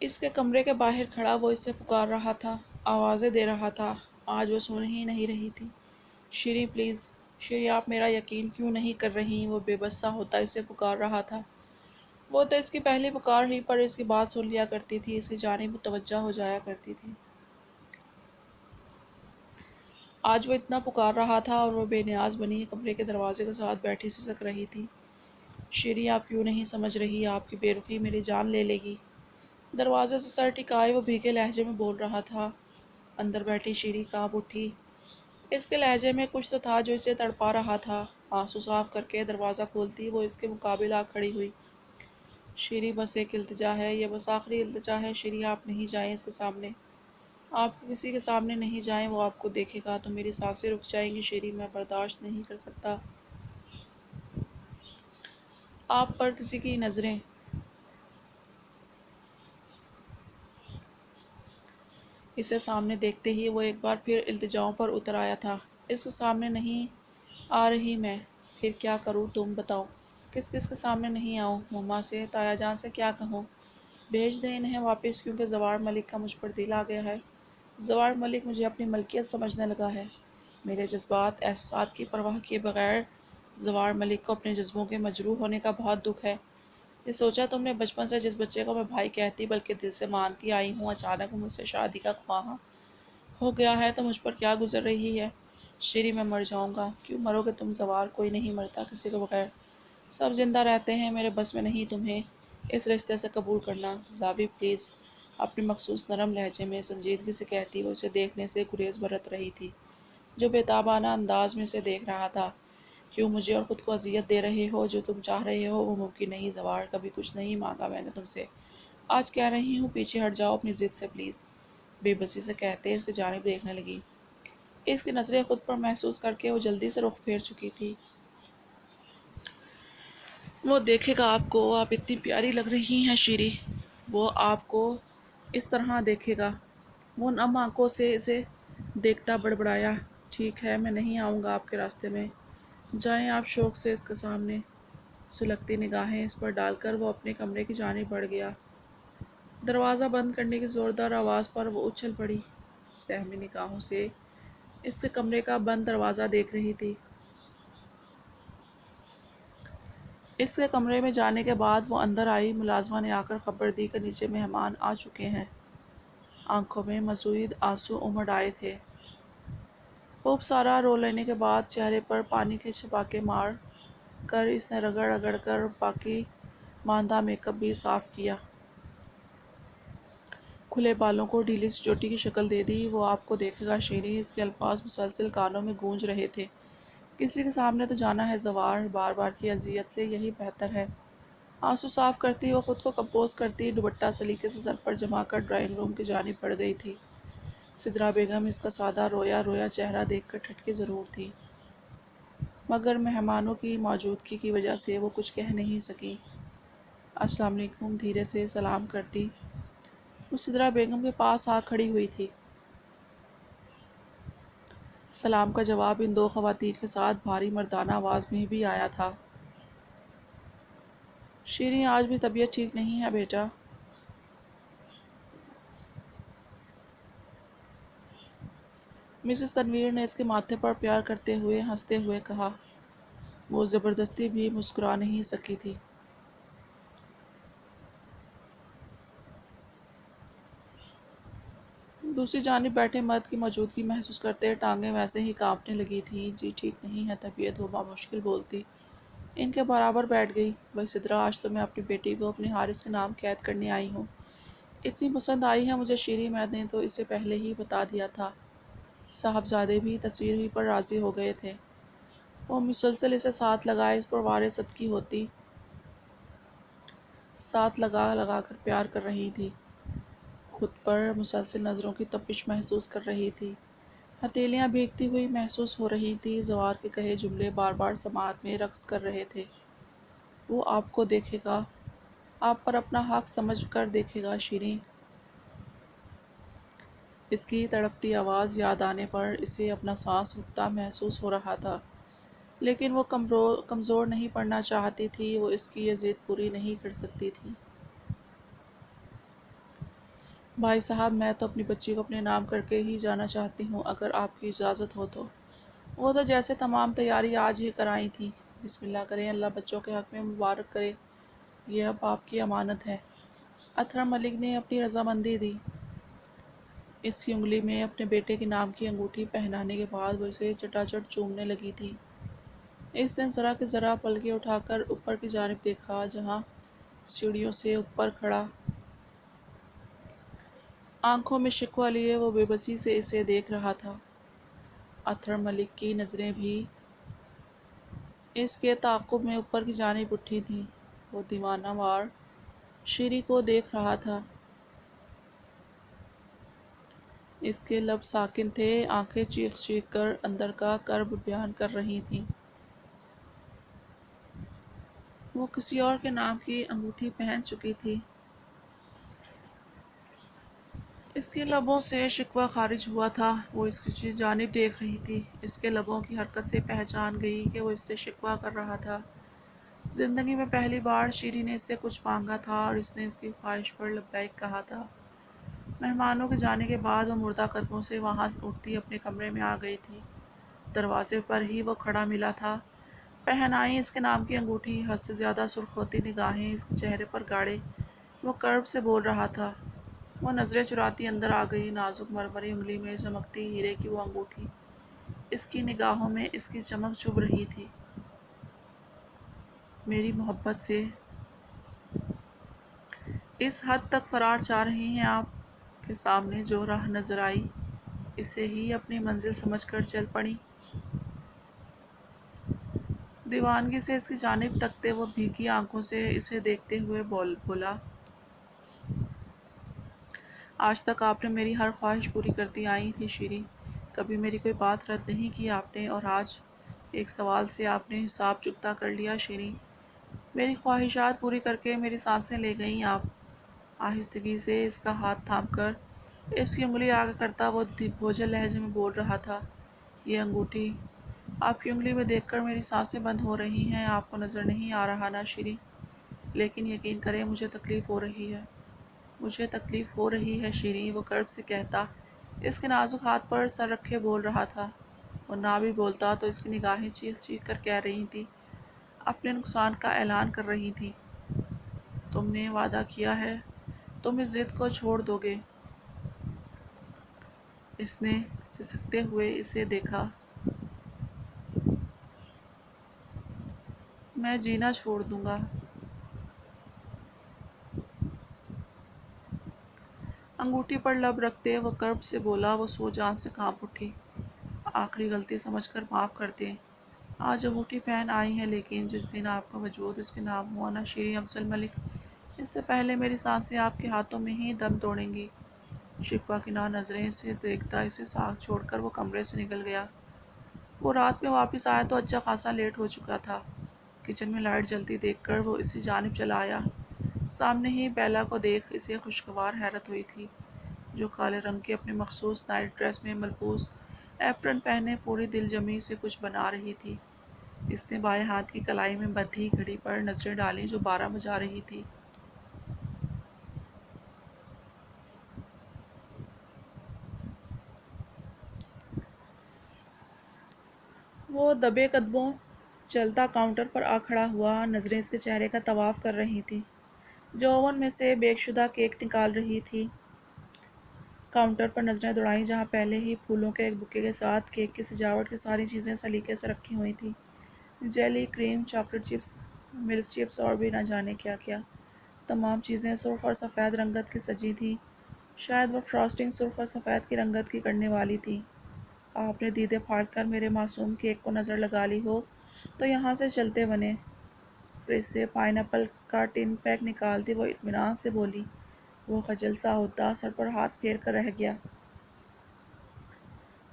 اس کے کمرے کے باہر کھڑا وہ اسے پکار رہا تھا، آوازیں دے رہا تھا، آج وہ سن ہی نہیں رہی تھی۔ شیری پلیز، شیری آپ میرا یقین کیوں نہیں کر رہی؟ وہ بے بس سا ہوتا اسے پکار رہا تھا۔ وہ تو اس کی پہلی پکار ہی پر اس کی بات سن لیا کرتی تھی، اس کی جانب متوجہ ہو جایا کرتی تھی۔ آج وہ اتنا پکار رہا تھا اور وہ بے نیاز بنی کمرے کے دروازے کے ساتھ بیٹھی سسک رہی تھی۔ شیری آپ کیوں نہیں سمجھ رہی؟ آپ کی بے رخی میری جان لے لے گی۔ دروازے سے سر ٹکائے وہ بھیگے لہجے میں بول رہا تھا۔ اندر بیٹھی شیری کانپ اٹھی۔ اس کے لہجے میں کچھ تو تھا جو اسے تڑپا رہا تھا۔ آنسو صاف کر کے دروازہ کھولتی وہ اس کے مقابل آ کھڑی ہوئی۔ شیری بس ایک التجا ہے، یہ بس آخری التجا ہے شیری، آپ نہیں جائیں اس کے سامنے۔ آپ کسی کے سامنے نہیں جائیں، وہ آپ کو دیکھے گا تو میری سانسیں رک جائیں گی شیری، میں برداشت نہیں کر سکتا آپ پر کسی کی نظریں۔ اسے سامنے دیکھتے ہی وہ ایک بار پھر التجاؤں پر اتر آیا تھا۔ اس کے سامنے نہیں آ رہی میں، پھر کیا کروں تم بتاؤ؟ کس کس کے سامنے نہیں آؤں؟ مما سے، تایا جان سے کیا کہوں؟ بھیج دیں انہیں واپس، کیونکہ زوار ملک کا مجھ پر دل آ گیا ہے۔ زوار ملک مجھے اپنی ملکیت سمجھنے لگا ہے۔ میرے جذبات احساسات کی پرواہ کیے بغیر زوار ملک کو اپنے جذبوں کے مجروح ہونے کا بہت دکھ ہے۔ یہ سوچا تم نے بچپن سے جس بچے کو میں بھائی کہتی بلکہ دل سے مانتی آئی ہوں، اچانک مجھ سے شادی کا خواہاں ہو گیا ہے تو مجھ پر کیا گزر رہی ہے؟ شیری میں مر جاؤں گا۔ کیوں مرو گے تم زوار؟ کوئی نہیں مرتا کسی کو بغیر، سب زندہ رہتے ہیں، میرے بس میں نہیں تمہیں اس رشتے سے قبول کرنا۔ زابی پلیز، اپنی مخصوص نرم لہجے میں سنجیدگی سے کہتی وہ اسے دیکھنے سے گریز برت رہی تھی، جو بےتابانہ انداز میں اسے دیکھ رہا تھا۔ کیوں مجھے اور خود کو اذیت دے رہے ہو؟ جو تم چاہ رہے ہو وہ ممکن نہیں زوار، کبھی کچھ نہیں مانگا میں نے تم سے، آج کہہ رہی ہوں پیچھے ہٹ جاؤ اپنی ضد سے پلیز۔ بے بسی سے کہتے اس کی جانب دیکھنے لگی۔ اس کی نظریں خود پر محسوس کر کے وہ جلدی سے رخ پھیر چکی تھی۔ وہ دیکھے گا آپ کو، آپ اتنی پیاری لگ رہی ہیں شیری، وہ آپ کو اس طرح دیکھے گا۔ وہ نم آنکھوں سے اسے دیکھتا بڑبڑایا، ٹھیک ہے میں نہیں آؤں گا آپ کے راستے میں، جائیں آپ شوق سے اس کے سامنے۔ سلگتی نگاہیں اس پر ڈال کر وہ اپنے کمرے کی جانب بڑھ گیا۔ دروازہ بند کرنے کی زوردار آواز پر وہ اچھل پڑی، سہمی نگاہوں سے اس کے کمرے کا بند دروازہ دیکھ رہی تھی۔ اس کے کمرے میں جانے کے بعد وہ اندر آئی، ملازمہ نے آ کر خبر دی کہ نیچے مہمان آ چکے ہیں۔ آنکھوں میں مزید آنسو امڈ آئے تھے۔ خوب سارا رو لینے کے بعد چہرے پر پانی کے چھپاکے مار کر اس نے رگڑ رگڑ کر باقی ماندہ میک اپ بھی صاف کیا۔ کھلے بالوں کو ڈھیلی سی چوٹی کی شکل دے دی۔ وہ آپ کو دیکھے گا شیری، اس کے الفاظ مسلسل کانوں میں گونج رہے تھے۔ کسی کے سامنے تو جانا ہے زوار، بار بار کی اذیت سے یہی بہتر ہے۔ آنسو صاف کرتی وہ خود کو کمپوز کرتی دوپٹہ سلیقے سے سر پر جما کر ڈرائنگ روم کی جانب بڑھ گئی تھی۔ سدرا بیگم اس کا سادہ رویا رویا چہرہ دیکھ کر ٹھٹکی ضرور تھی، مگر مہمانوں کی موجودگی کی وجہ سے وہ کچھ کہہ نہیں سکی۔ السلام علیکم، دھیرے سے سلام کرتی وہ سدرا بیگم کے پاس آ کھڑی ہوئی تھی۔ سلام کا جواب ان دو خواتین کے ساتھ بھاری مردانہ آواز میں بھی آیا تھا۔ شیریں آج بھی طبیعت ٹھیک نہیں ہے بیٹا؟ مسز تنویر نے اس کے ماتھے پر پیار کرتے ہوئے ہنستے ہوئے کہا۔ وہ زبردستی بھی مسکرا نہیں سکی تھی۔ دوسری جانب بیٹھے مرد کی موجودگی محسوس کرتے ٹانگیں ویسے ہی کانپنے لگی تھیں۔ جی ٹھیک نہیں ہے طبیعت، وہ بامشکل بولتی ان کے برابر بیٹھ گئی۔ بھائی سدرا، آج تو میں اپنی بیٹی کو اپنے حارث کے نام قید کرنے آئی ہوں۔ اتنی پسند آئی ہے مجھے شیری، میں نے تو اسے پہلے ہی بتا دیا تھا۔ صاحبزادے بھی تصویر ہی پر راضی ہو گئے تھے۔ وہ مسلسل اسے ساتھ لگائے اس پر وارے صدقی ہوتی، ساتھ لگا لگا کر پیار کر رہی تھی، خود پر مسلسل نظروں کی تپش محسوس کر رہی تھی، ہتھیلیاں بھیگتی ہوئی محسوس ہو رہی تھی۔ زوار کے کہے جملے بار بار سماعت میں رقص کر رہے تھے۔ وہ آپ کو دیکھے گا، آپ پر اپنا حق سمجھ کر دیکھے گا شیریں۔ اس کی تڑپتی آواز یاد آنے پر اسے اپنا سانس رکتا محسوس ہو رہا تھا، لیکن وہ کمزور نہیں پڑنا چاہتی تھی، وہ اس کی یہ ضد پوری نہیں کر سکتی تھی۔ بھائی صاحب، میں تو اپنی بچی کو اپنے نام کر کے ہی جانا چاہتی ہوں، اگر آپ کی اجازت ہو تو۔ وہ تو جیسے تمام تیاری آج ہی کرائی تھی۔ بسم اللہ کریں، اللہ بچوں کے حق میں مبارک کرے، یہ اب آپ کی امانت ہے۔ اطہر ملک نے اپنی رضامندی دی۔ اس کی انگلی میں اپنے بیٹے کے نام کی انگوٹھی پہنانے کے بعد وہ اسے چٹا چٹ چومنے لگی تھی۔ اس نے ذرا کہ ذرا پلکیں اٹھا کر اوپر کی جانب دیکھا، جہاں سیڑھیوں سے اوپر کھڑا، آنکھوں میں شکوہ لیے، وہ بے بسی سے اسے دیکھ رہا تھا۔ اطہر ملک کی نظریں بھی اس کے تعاقب میں اوپر کی جانب اٹھی تھیں۔ وہ دیوانہ وار شیری کو دیکھ رہا تھا۔ اس کے لب ساکن تھے، آنکھیں چیخ چیخ کر اندر کا کرب بیان کر رہی تھیں۔ وہ کسی اور کے نام کی انگوٹھی پہن چکی تھی۔ اس کے لبوں سے شکوہ خارج ہوا تھا۔ وہ اس کی جانب دیکھ رہی تھی۔ اس کے لبوں کی حرکت سے پہچان گئی کہ وہ اس سے شکوہ کر رہا تھا۔ زندگی میں پہلی بار شیری نے اس سے کچھ مانگا تھا اور اس نے اس کی خواہش پر لبیک کہا تھا۔ مہمانوں کے جانے کے بعد وہ مردہ قدموں سے وہاں اٹھتی اپنے کمرے میں آ گئی تھی۔ دروازے پر ہی وہ کھڑا ملا تھا۔ پہنائی اس کے نام کی انگوٹھی، حد سے زیادہ سرخ ہوتی نگاہیں اس کے چہرے پر گاڑے، وہ کرب سے بول رہا تھا۔ وہ نظریں چراتی اندر آ گئی۔ نازک مرمری انگلی میں چمکتی ہیرے کی وہ انگوٹھی اس کی نگاہوں میں اس کی چمک چبھ رہی تھی۔ میری محبت سے اس حد تک فرار چاہ رہی ہیں آپ کہ سامنے جو راہ نظر آئی اسے ہی اپنی منزل سمجھ کر چل پڑیں۔ دیوانگی سے اس کی جانب تکتے وہ بھیگی آنکھوں سے اسے دیکھتے ہوئے بولا، آج تک آپ نے میری ہر خواہش پوری کرتی آئی تھی شیری، کبھی میری کوئی بات رد نہیں کی آپ نے، اور آج ایک سوال سے آپ نے حساب چکتا کر لیا شیری۔ میری خواہشات پوری کر کے میری سانسیں لے گئیں آپ۔ آہستگی سے اس کا ہاتھ تھام کر اس کی انگلی آگے کرتا وہ بھوجل لہجے میں بول رہا تھا، یہ انگوٹھی آپ کی انگلی میں دیکھ کر میری سانسیں بند ہو رہی ہیں، آپ کو نظر نہیں آ رہا نا شیری؟ لیکن یقین کریں مجھے تکلیف ہو رہی ہے، مجھے تکلیف ہو رہی ہے شیری، وہ کرب سے کہتا اس کے نازک ہاتھ پر سر رکھے بول رہا تھا۔ وہ نہ بھی بولتا تو اس کی نگاہیں چیخ چیخ کر کہہ رہی تھیں، اپنے نقصان کا اعلان کر رہی تھیں، تم نے وعدہ کیا ہے تم اس ضد کو چھوڑ دو گے۔ اس نے سسکتے ہوئے اسے دیکھا۔ میں جینا چھوڑ دوں گا۔ انگوٹھی پر لب رکھتے وہ کرب سے بولا، وہ سو جان سے کانپ اٹھی۔ آخری غلطی سمجھ کر معاف کر دیں، آج انگوٹھی پہن آئی ہیں، لیکن جس دن آپ کا وجود اس کے نام ہوا نا شیری افضل ملک، اس سے پہلے میری سانسیں آپ کے ہاتھوں میں ہی دم توڑیں گی۔ شکوہ کناں نظریں اسے دیکھتا اسے ساتھ چھوڑ کر وہ کمرے سے نکل گیا۔ وہ رات میں واپس آیا تو اچھا خاصا لیٹ ہو چکا تھا۔ کچن میں لائٹ جلتی دیکھ کر وہ اسی جانب چلا آیا۔ سامنے ہی بیلا کو دیکھ اسے خوشگوار حیرت ہوئی تھی، جو کالے رنگ کے اپنے مخصوص نائٹ ڈریس میں ملبوس ایپرن پہنے پوری دل جمی سے کچھ بنا رہی تھی۔ اس نے بائیں ہاتھ کی کلائی میں بندھی گھڑی پر نظریں ڈالیں جو 12 بجا رہی تھی۔ وہ دبے قدموں چلتا کاؤنٹر پر آ کھڑا ہوا، نظریں اس کے چہرے کا طواف کر رہی تھیں، جو اوون میں سے بیک شدہ کیک نکال رہی تھی۔ کاؤنٹر پر نظریں دوڑائیں جہاں پہلے ہی پھولوں کے ایک بکے کے ساتھ کیک کی سجاوٹ کی ساری چیزیں سلیقے سے رکھی ہوئی تھیں، جیلی، کریم، چاکلیٹ چپس، ملک چپس اور بھی نہ جانے کیا کیا۔ تمام چیزیں سرخ اور سفید رنگت کی سجی تھیں، شاید وہ فراسٹنگ سرخ اور سفید کی رنگت کی کرنے والی تھی۔ آپ نے دیدے پھاڑ کر میرے معصوم کیک کو نظر لگا لی ہو تو یہاں سے چلتے بنے۔ فریج سے پائن ایپل کا ٹن پیک نکالتی وہ اطمینان سے بولی۔ وہ خجل سا ہوتا سر پر ہاتھ پھیر کر رہ گیا۔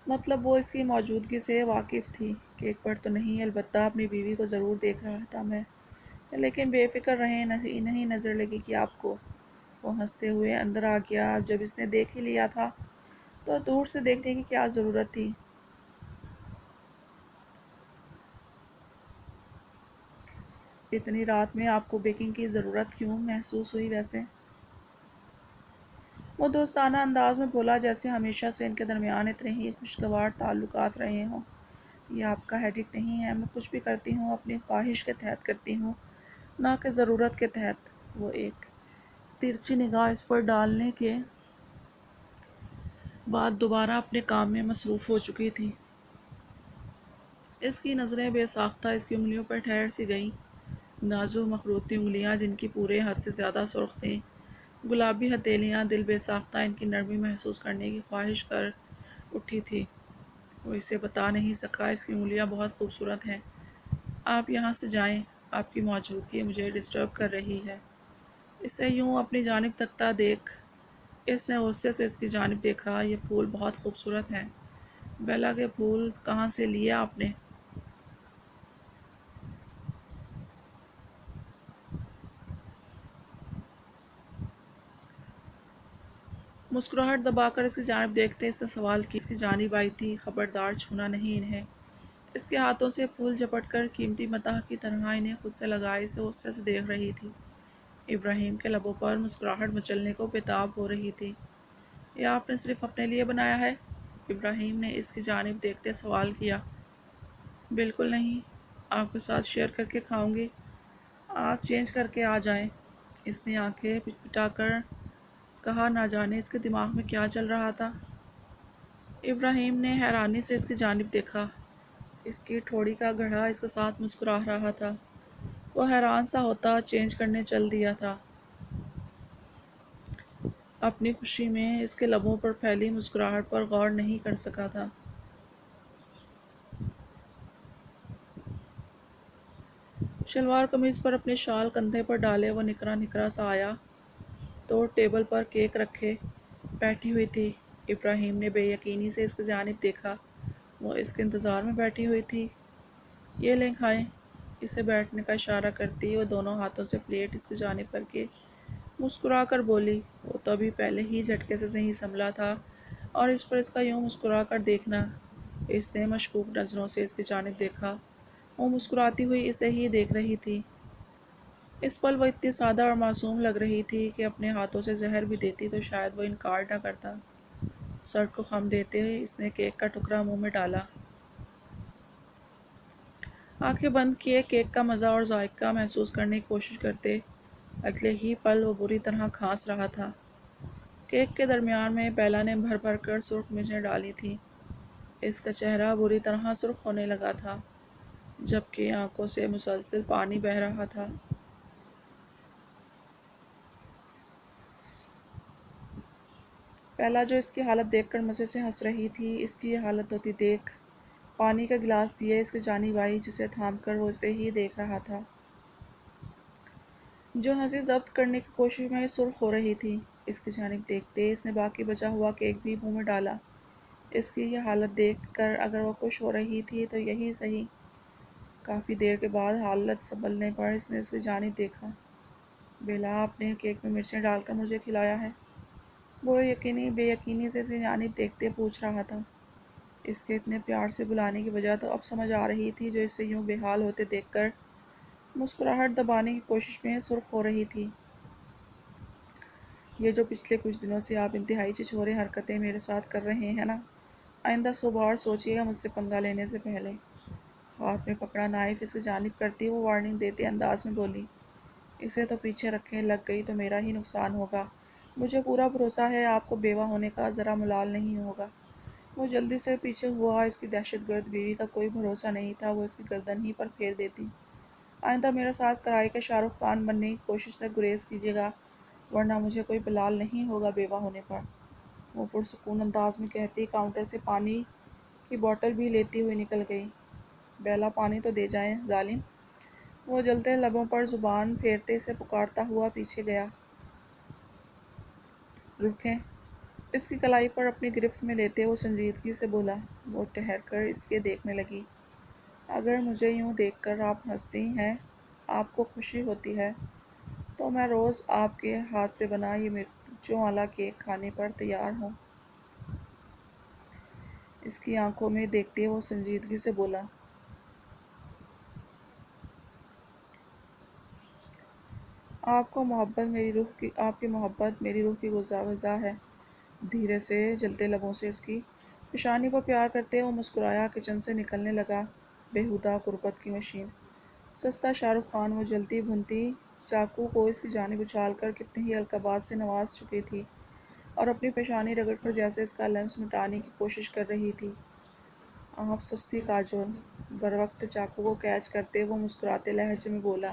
مطلب وہ اس کی موجودگی سے واقف تھی، کیک پر تو نہیں، البتہ اپنی بیوی کو ضرور دیکھ رہا تھا میں، لیکن بے فکر رہیں، نہیں نظر لگے گی آپ کو۔ وہ ہنستے ہوئے اندر آ گیا۔ اب جب اس نے دیکھ ہی لیا تھا تو دور سے دیکھنے کی کیا ضرورت تھی؟ اتنی رات میں آپ کو بیکنگ کی ضرورت کیوں محسوس ہوئی ویسے؟ وہ دوستانہ انداز میں بولا، جیسے ہمیشہ سے ان کے درمیان اتنے ہی خوشگوار تعلقات رہے ہوں۔ یہ آپ کا ہیڈک نہیں ہے، میں کچھ بھی کرتی ہوں اپنی خواہش کے تحت کرتی ہوں، نہ کہ ضرورت کے تحت۔ وہ ایک ترچھی نگاہ اس پر ڈالنے کے بعد دوبارہ اپنے کام میں مصروف ہو چکی تھی۔ اس کی نظریں بے ساختہ اس کی انگلیوں پر ٹھہر سی گئیں، نازک مخروطی انگلیاں جن کی پورے حد سے زیادہ سرخ تھیں، گلابی ہتھیلیاں، دل بے ساختہ ان کی نرمی محسوس کرنے کی خواہش کر اٹھی تھی۔ وہ اسے بتا نہیں سکا، اس کی انگلیاں بہت خوبصورت ہیں، آپ یہاں سے جائیں، آپ کی موجودگی مجھے ڈسٹرب کر رہی ہے۔ اسے یوں اپنی جانب تکتا دیکھ اس نے غصے سے اس کی جانب دیکھا۔ یہ پھول بہت خوبصورت ہیں، بیلا کے پھول کہاں سے لیے آپ نے؟ مسکراہٹ دبا کر اس کی جانب دیکھتے اس نے سوال کیا۔ اس کی جانب آئی تھی، خبردار چھونا نہیں انہیں۔ اس کے ہاتھوں سے پھول جھپٹ کر قیمتی متاع کی طرح انہیں خود سے لگائے اسے غصے سے دیکھ رہی تھی۔ ابراہیم کے لبوں پر مسکراہٹ مچلنے کو بےتاب ہو رہی تھی۔ یہ آپ نے صرف اپنے لیے بنایا ہے؟ ابراہیم نے اس کی جانب دیکھتے سوال کیا۔ بالکل نہیں، آپ کے ساتھ شیئر کر کے کھاؤں گی۔ آپ چینج کر کے آ جائیں، اس نے آنکھیں پٹپٹا کر کہا۔ نہ جانے اس کے دماغ میں کیا چل رہا تھا۔ ابراہیم نے حیرانی سے اس کی جانب دیکھا۔ اس کی ٹھوڑی کا گڑھا اس کے ساتھ مسکرا رہا تھا۔ وہ حیران سا ہوتا چینج کرنے چل دیا تھا۔ اپنی خوشی میں اس کے لبوں پر پھیلی مسکراہٹ پر غور نہیں کر سکا تھا۔ شلوار قمیض پر اپنے شال کندھے پر ڈالے وہ نکرا نکرا سا آیا تو ٹیبل پر کیک رکھے بیٹھی ہوئی تھی۔ ابراہیم نے بے یقینی سے اس کی جانب دیکھا۔ وہ اس کے انتظار میں بیٹھی ہوئی تھی۔ یہ لیں کھائیں، اسے بیٹھنے کا اشارہ کرتی وہ دونوں ہاتھوں سے پلیٹ اس کی جانب کر کے مسکرا کر بولی۔ وہ تو ابھی پہلے ہی جھٹکے سے نہیں سنبھلا تھا اور اس پر اس کا یوں مسکرا کر دیکھنا۔ اس نے مشکوک نظروں سے اس کی جانب دیکھا۔ وہ مسکراتی ہوئی اسے ہی دیکھ رہی تھی۔ اس پل وہ اتنی سادہ اور معصوم لگ رہی تھی کہ اپنے ہاتھوں سے زہر بھی دیتی تو شاید وہ انکار نہ کرتا۔ سر کو خم دیتے ہوئے اس نے کیک کا ٹکڑا منہ میں ڈالا۔ آنکھیں بند کیے کیک کا مزہ اور ذائقہ محسوس کرنے کی کوشش کرتے، اگلے ہی پل وہ بری طرح کھانس رہا تھا۔ کیک کے درمیان میں بیلا نے بھر بھر کر سرخ مرچیں ڈالی تھیں۔ اس کا چہرہ بری طرح سرخ ہونے لگا تھا، جبکہ آنکھوں سے مسلسل پانی بہہ رہا تھا۔ بیلا جو اس کی حالت دیکھ کر مزے سے ہنس رہی تھی، اس کی یہ حالت ہوتی دیکھ پانی کا گلاس دیے اس کی جانب آئی، جسے تھام کر وہ اسے ہی دیکھ رہا تھا، جو ہنسی ضبط کرنے کی کوشش میں سرخ ہو رہی تھی۔ اس کی جانب دیکھتے اس نے باقی بچا ہوا کیک بھی منہ میں ڈالا۔ اس کی یہ حالت دیکھ کر اگر وہ خوش ہو رہی تھی تو یہی صحیح۔ کافی دیر کے بعد حالت سنبھلنے پر اس نے اس کی جانب دیکھا۔ بیلا، آپ نے کیک میں مرچیں ڈال کر مجھے کھلایا ہے؟ وہ بے یقینی سے اس کی جانب دیکھتے پوچھ رہا تھا۔ اس کے اتنے پیار سے بلانے کی وجہ تو اب سمجھ آ رہی تھی، جو اسے یوں بے حال ہوتے دیکھ کر مسکراہٹ دبانے کی کوشش میں سرخ ہو رہی تھی۔ یہ جو پچھلے کچھ دنوں سے آپ انتہائی چھچورے حرکتیں میرے ساتھ کر رہے ہیں نا، آئندہ 100 بار سوچیے گا مجھ سے پنگا لینے سے پہلے۔ ہاتھ میں پکڑا نائف اس کی جانب کرتی وہ وارننگ دیتے انداز میں بولی۔ اسے تو پیچھے رکھیں، لگ گئی تو میرا ہی نقصان ہوگا۔ مجھے پورا بھروسہ ہے آپ کو بیوہ ہونے کا ذرا ملال نہیں ہوگا۔ وہ جلدی سے پیچھے ہوا، اس کی دہشت گرد بیوی کا کوئی بھروسہ نہیں تھا، وہ اس کی گردن ہی پر پھیر دیتی۔ آئندہ میرے ساتھ کرائی کے شاہ رخ خان بننے کی کوشش سے گریز کیجیے گا، ورنہ مجھے کوئی ملال نہیں ہوگا بیوہ ہونے پر۔ وہ پرسکون انداز میں کہتی کاؤنٹر سے پانی کی بوتل بھی لیتی ہوئی نکل گئی۔ بیلا، پانی تو دے جائیں، ظالم! وہ جلتے لبوں پر زبان پھیرتے اسے پکارتا ہوا پیچھے گیا۔ رکیں! اس کی کلائی پر اپنی گرفت میں لیتے وہ سنجیدگی سے بولا۔ وہ ٹھہر کر اس کے دیکھنے لگی۔ اگر مجھے یوں دیکھ کر آپ ہنستی ہیں، آپ کو خوشی ہوتی ہے، تو میں روز آپ کے ہاتھ سے بنا یہ مرچوں والا کیک کھانے پر تیار ہوں۔ اس کی آنکھوں میں دیکھتے وہ سنجیدگی سے بولا۔ آپ کی محبت میری روح کی غذا ہے۔ دھیرے سے جلتے لبوں سے اس کی پیشانی پر پیار کرتے وہ مسکرایا۔ کچن سے نکلنے لگا بیہودہ غربت کی مشین۔ سستا شاہ رخ خان وہ جلتی بھنتی چاقو کو اس کی جانب اچھال کر کتنے ہی القابات سے نواز چکی تھی اور اپنی پیشانی رگڑ کر جیسے اس کا لمس مٹانے کی کوشش کر رہی تھی۔ آپ سستی کاجول۔ بروقت چاقو کو کیچ کرتے وہ مسکراتے لہجے میں بولا،